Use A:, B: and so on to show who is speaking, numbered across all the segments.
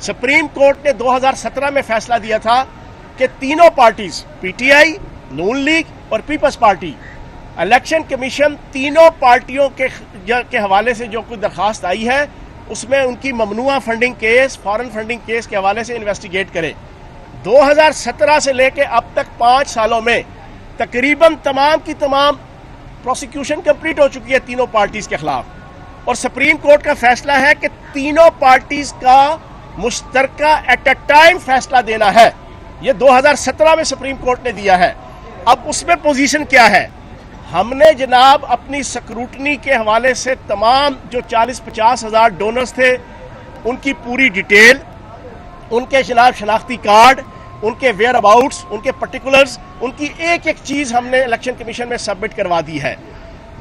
A: Supreme court نے 2017 میں فیصلہ دیا تھا کہ تینوں parties P T I, Noon League اور پیپلز پارٹی، الیکشن کمیشن تینوں پارٹیوں کے حوالے سے جو کوئی درخواست آئی ہے اس میں ان کی ممنوعہ funding case, foreign funding case کے حوالے سے انویسٹیگیٹ کرے۔ 2017 سے لے کے اب تک 5 سالوں میں تقریباً تمام کی تمام پروسیکیوشن کمپلیٹ ہو چکی ہے تینوں پارٹیز کے خلاف، اور سپریم کورٹ کا فیصلہ ہے کہ تینوں پارٹیز کا مشترکہ ایٹ اے ٹائم فیصلہ دینا ہے۔ یہ 2017 میں سپریم کورٹ نے دیا ہے۔ اب اس میں پوزیشن کیا ہے؟ ہم نے جناب اپنی سکروٹنی کے حوالے سے تمام جو 40-50 ہزار ڈونرز تھے ان کی پوری ڈیٹیل، ان کے جناب شناختی کارڈ، ان کے ویئر اباؤٹس، ان کے پرٹیکولرز، ان کی ایک ایک چیز ہم نے الیکشن کمیشن میں سبمٹ کروا دی ہے۔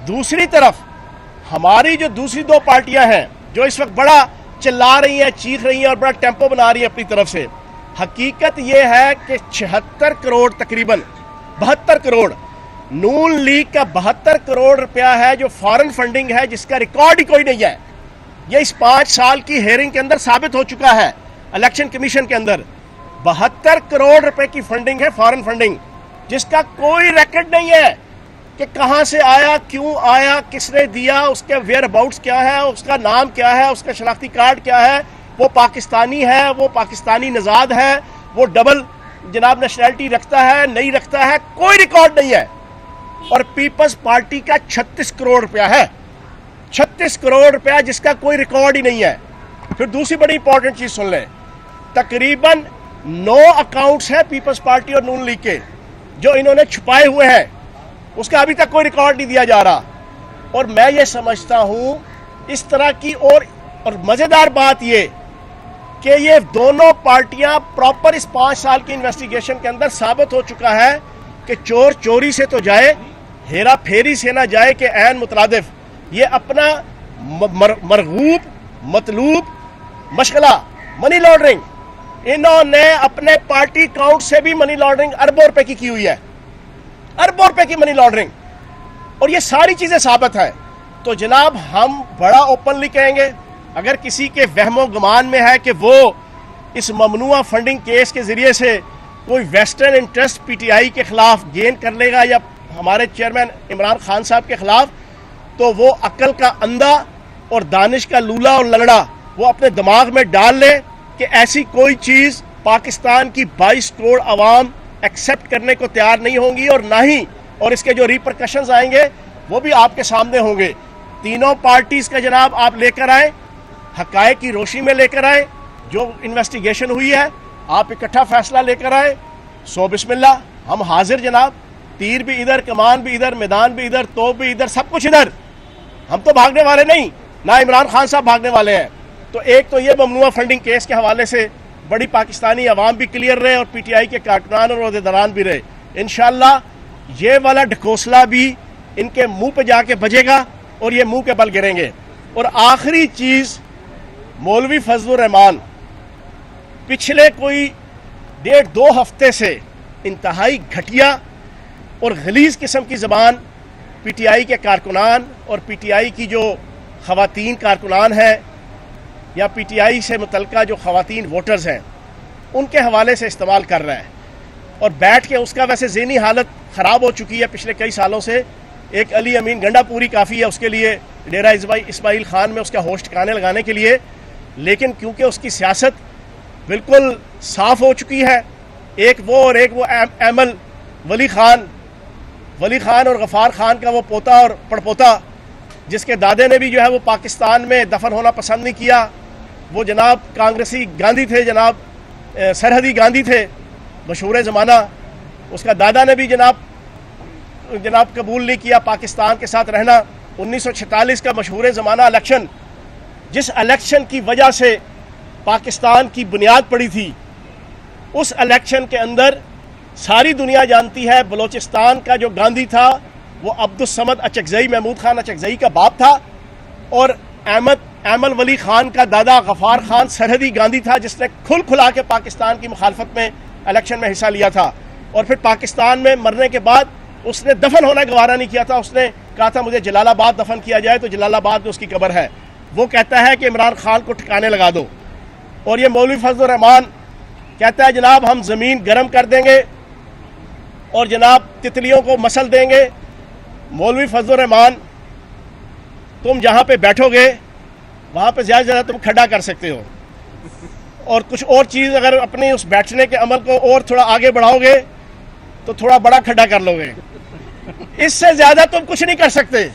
A: دوسری طرف ہماری جو دوسری 2 پارٹیاں ہیں جو اس وقت بڑا چلا رہی ہیں، چیخ رہی ہیں اور بڑا ٹیمپو بنا رہی ہیں اپنی طرف سے، حقیقت یہ ہے کہ 76 کروڑ تقریباً 72 کروڑ نون لیگ کا 72 کروڑ روپیہ ہے جو فارن فنڈنگ ہے، جس کا ریکارڈ ہی کوئی نہیں ہے۔ یہ اس 5 سال کی ہیئرنگ کے اندر ثابت ہو چکا ہے الیکشن کمیشن کے اندر۔ 72 کروڑ روپے کی فنڈنگ ہے، فارن فنڈنگ، جس کا کوئی ریکارڈ نہیں ہے کہ کہاں سے آیا، کیوں آیا، کس نے دیا، اس کے ویئر اباؤٹس کیا ہے، اس کا نام کیا ہے، اس کا شناختی کارڈ کیا ہے، وہ پاکستانی ہے، وہ پاکستانی نژاد ہے، وہ ڈبل جناب نیشنلٹی رکھتا ہے، نہیں رکھتا ہے، کوئی ریکارڈ نہیں ہے۔ اور پیپلز پارٹی کا 36 کروڑ روپیہ ہے، 36 کروڑ روپیہ جس کا کوئی ریکارڈ ہی نہیں ہے۔ پھر دوسری بڑی امپورٹنٹ چیز سن لیں، تقریباً 9 اکاؤنٹس ہیں پیپلز پارٹی اور نون لیگ کے جو انہوں نے چھپائے ہوئے ہیں، اس کا ابھی تک کوئی ریکارڈ نہیں دیا جا رہا۔ اور میں یہ سمجھتا ہوں اس طرح کی اور مزیدار بات یہ کہ یہ دونوں پارٹیاں پراپر اس 5 سال کی انویسٹیگیشن کے اندر ثابت ہو چکا ہے کہ چور چوری سے تو جائے، ہیرا پھیری سے نہ جائے کہ عین مترادف۔ یہ اپنا مرغوب مطلوب مشغلہ منی لانڈرنگ، انہوں نے اپنے پارٹی اکاؤنٹ سے بھی منی لانڈرنگ اربوں روپے کی ہوئی ہے، اربوں روپے کی منی لانڈرنگ، اور یہ ساری چیزیں ثابت ہیں۔ تو جناب ہم بڑا اوپنلی کہیں گے، اگر کسی کے وہم و گمان میں ہے کہ وہ اس ممنوعہ فنڈنگ کیس کے ذریعے سے کوئی ویسٹرن انٹرسٹ پی ٹی آئی کے خلاف گین کر لے گا یا ہمارے چیئرمین عمران خان صاحب کے خلاف، تو وہ عقل کا اندھا اور دانش کا لولا اور لنگڑا وہ اپنے دماغ میں ڈال لے کہ ایسی کوئی چیز پاکستان کی 22 کروڑ عوام ایکسیپٹ کرنے کو تیار نہیں ہوں گی، اور نہ ہی، اور اس کے جو ریپرکشنز آئیں گے وہ بھی آپ کے سامنے ہوں گے۔ تینوں پارٹیز کا جناب آپ لے کر آئیں، حقائق کی روشنی میں لے کر آئیں، جو انویسٹیگیشن ہوئی ہے آپ اکٹھا فیصلہ لے کر آئیں۔ سو بسم اللہ، ہم حاضر جناب، تیر بھی ادھر، کمان بھی ادھر، میدان بھی ادھر، توپ بھی ادھر، سب کچھ ادھر۔ ہم تو بھاگنے والے نہیں، نہ عمران خان صاحب بھاگنے والے ہیں۔ تو ایک تو یہ ممنوعہ فنڈنگ کیس کے حوالے سے بڑی پاکستانی عوام بھی کلیئر رہے اور پی ٹی آئی کے کارکنان اور عہدیداران بھی رہے۔ انشاءاللہ یہ والا ڈھکوسلا بھی ان کے منہ پہ جا کے بجے گا اور یہ منہ کے بل گریں گے۔ اور آخری چیز، مولوی فضل الرحمان پچھلے کوئی 1.5-2 ہفتے سے انتہائی گھٹیا اور غلیظ قسم کی زبان پی ٹی آئی کے کارکنان اور پی ٹی آئی کی جو خواتین کارکنان ہیں یا پی ٹی آئی سے متعلقہ جو خواتین ووٹرز ہیں ان کے حوالے سے استعمال کر رہا ہے، اور بیٹھ کے اس کا ویسے ذہنی حالت خراب ہو چکی ہے پچھلے کئی سالوں سے۔ ایک علی امین گنڈا پوری کافی ہے اس کے لیے، ڈیرہ اسماعیل خان میں اس کا ہوسٹ ٹھکانے لگانے کے لیے، لیکن کیونکہ اس کی سیاست بالکل صاف ہو چکی ہے، ایک وہ ایمل ولی خان اور غفار خان کا وہ پوتا اور پڑپوتا، جس کے دادے نے بھی جو ہے وہ پاکستان میں دفن ہونا پسند نہیں کیا، وہ جناب کانگریسی گاندھی تھے، جناب سرحدی گاندھی تھے مشہور زمانہ، اس کا دادا نے بھی جناب قبول نہیں کیا پاکستان کے ساتھ رہنا۔ 1946 کا مشہور زمانہ الیکشن، جس الیکشن کی وجہ سے پاکستان کی بنیاد پڑی تھی، اس الیکشن کے اندر ساری دنیا جانتی ہے بلوچستان کا جو گاندھی تھا وہ عبدالصمد اچکزئی، محمود خان اچکزئی کا باپ تھا، اور ایمل ولی خان کا دادا غفار خان سرحدی گاندھی تھا، جس نے کھلا کے پاکستان کی مخالفت میں الیکشن میں حصہ لیا تھا، اور پھر پاکستان میں مرنے کے بعد اس نے دفن ہونا گوارا نہیں کیا تھا، اس نے کہا تھا مجھے جلال آباد دفن کیا جائے، تو جلال آباد میں اس کی قبر ہے۔ وہ کہتا ہے کہ عمران خان کو ٹھکانے لگا دو، اور یہ مولوی فضل الرحمان کہتا ہے جناب ہم زمین گرم کر دیں گے اور جناب تتلیوں کو مسل دیں گے. مولوی فضل الرحمان تم جہاں پہ بیٹھو گے وہاں پہ زیادہ سے زیادہ تم کھڑا کر سکتے ہو, اور کچھ اور چیز اگر اپنی اس بیٹھنے کے عمل کو اور تھوڑا آگے بڑھاؤ گے تو تھوڑا بڑا کھڑا کر لو گے. اس سے زیادہ تم کچھ نہیں کر سکتے,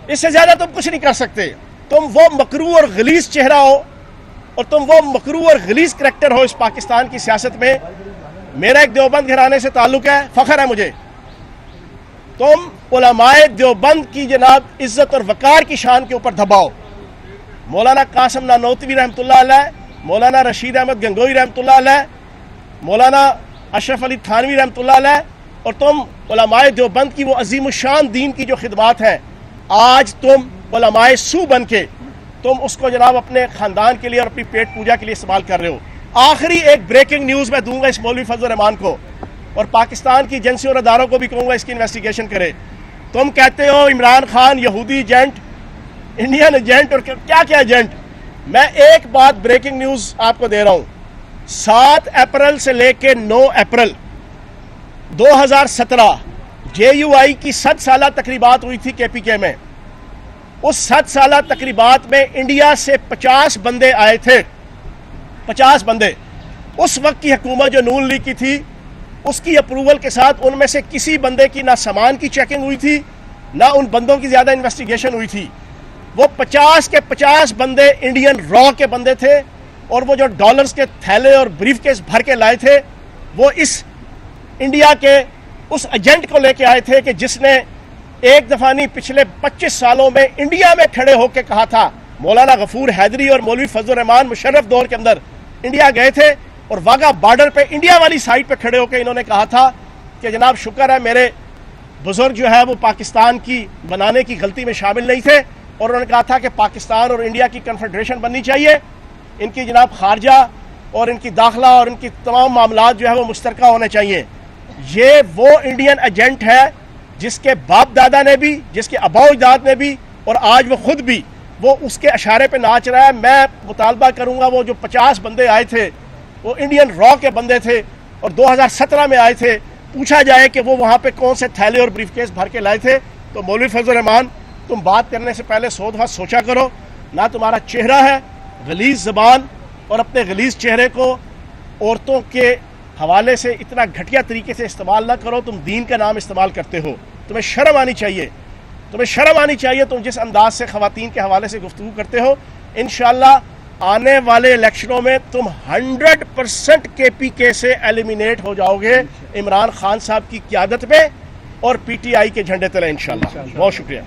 A: اس سے زیادہ تم کچھ نہیں کر سکتے. تم وہ مکروہ اور غلیظ چہرہ ہو اور تم وہ مکروہ اور غلیظ کریکٹر ہو اس پاکستان کی سیاست میں. میرا ایک دیوبند گھرانے سے تعلق ہے, فخر ہے مجھے. تم علماء دیوبند کی جناب عزت اور وقار کی شان کے اوپر دباؤ. مولانا قاسم نانوتوی رحمۃ اللہ علیہ, مولانا رشید احمد گنگوئی رحمۃ اللہ علیہ, مولانا اشرف علی تھانوی رحمۃ اللہ علیہ, اور تم علماء دیوبند کی وہ عظیم الشان دین کی جو خدمات ہیں, آج تم علماء سو بن کے تم اس کو جناب اپنے خاندان کے لیے اور اپنی پیٹ پوجا کے لیے استعمال کر رہے ہو. آخری ایک بریکنگ نیوز میں دوں گا اس مولوی فضل الرحمان کو, اور پاکستان کی ایجنسیوں اور اداروں کو بھی کہوں گا اس کی انویسٹیگیشن کرے. تم کہتے ہو عمران خان یہودی ایجنٹ, انڈین ایجنٹ اور کیا کیا ایجنٹ. میں ایک بات بریکنگ نیوز آپ کو دے رہا ہوں, 7 اپریل سے لے کے 9 اپریل 2017 JUI کی 7 سالہ تقریبات ہوئی تھی KPK میں. اس 7 سالہ تقریبات میں انڈیا سے 50 بندے آئے تھے, 50 بندے. اس وقت کی حکومت جو نون لیگ کی تھی اس کی اپروول کے ساتھ ان میں سے کسی بندے کی نہ سامان کی چیکنگ ہوئی تھی نہ ان بندوں کی زیادہ انویسٹیگیشن ہوئی تھی. وہ 50 کے 50 بندے انڈین را کے بندے تھے, اور وہ جو ڈالرز کے تھیلے اور بریف کیس بھر کے لائے تھے وہ اس انڈیا کے اس ایجنٹ کو لے کے آئے تھے کہ جس نے ایک دفعہ نہیں پچھلے 25 سالوں میں انڈیا میں کھڑے ہو کے کہا تھا. مولانا غفور حیدری اور مولوی فضل الرحمان مشرف دور کے اندر انڈیا گئے تھے اور واگا بارڈر پہ انڈیا والی سائٹ پہ کھڑے ہو کے انہوں نے کہا تھا کہ جناب شکر ہے میرے بزرگ جو ہے وہ پاکستان کی بنانے کی غلطی میں شامل نہیں تھے, اور انہوں نے کہا تھا کہ پاکستان اور انڈیا کی کنفیڈریشن بننی چاہیے, ان کی جناب خارجہ اور ان کی داخلہ اور ان کی تمام معاملات جو ہے وہ مشترکہ ہونے چاہیے. یہ وہ انڈین ایجنٹ ہے جس کے باپ دادا نے بھی, جس کے اباؤ اجداد نے بھی, اور آج وہ خود بھی وہ اس کے اشارے پہ ناچ رہا ہے. میں مطالبہ کروں گا وہ جو 50 بندے آئے تھے وہ انڈین را کے بندے تھے اور 2017 میں آئے تھے, پوچھا جائے کہ وہ وہاں پہ کون سے تھیلے اور بریف کیس بھر کے لائے تھے. تو مولوی فضل الرحمان تم بات کرنے سے پہلے 100 دفعہ سوچا کرو. نہ تمہارا چہرہ ہے, غلیظ زبان, اور اپنے غلیظ چہرے کو عورتوں کے حوالے سے اتنا گھٹیا طریقے سے استعمال نہ کرو. تم دین کا نام استعمال کرتے ہو, تمہیں شرم آنی چاہیے, تمہیں شرم آنی چاہیے. تم جس انداز سے خواتین کے حوالے سے گفتگو کرتے ہو, انشاءاللہ آنے والے الیکشنوں میں تم 100% KPK سے ایلیمینیٹ ہو جاؤ گے عمران خان صاحب کی قیادت میں اور PTI کے جھنڈے تلے انشاءاللہ. بہت شکریہ.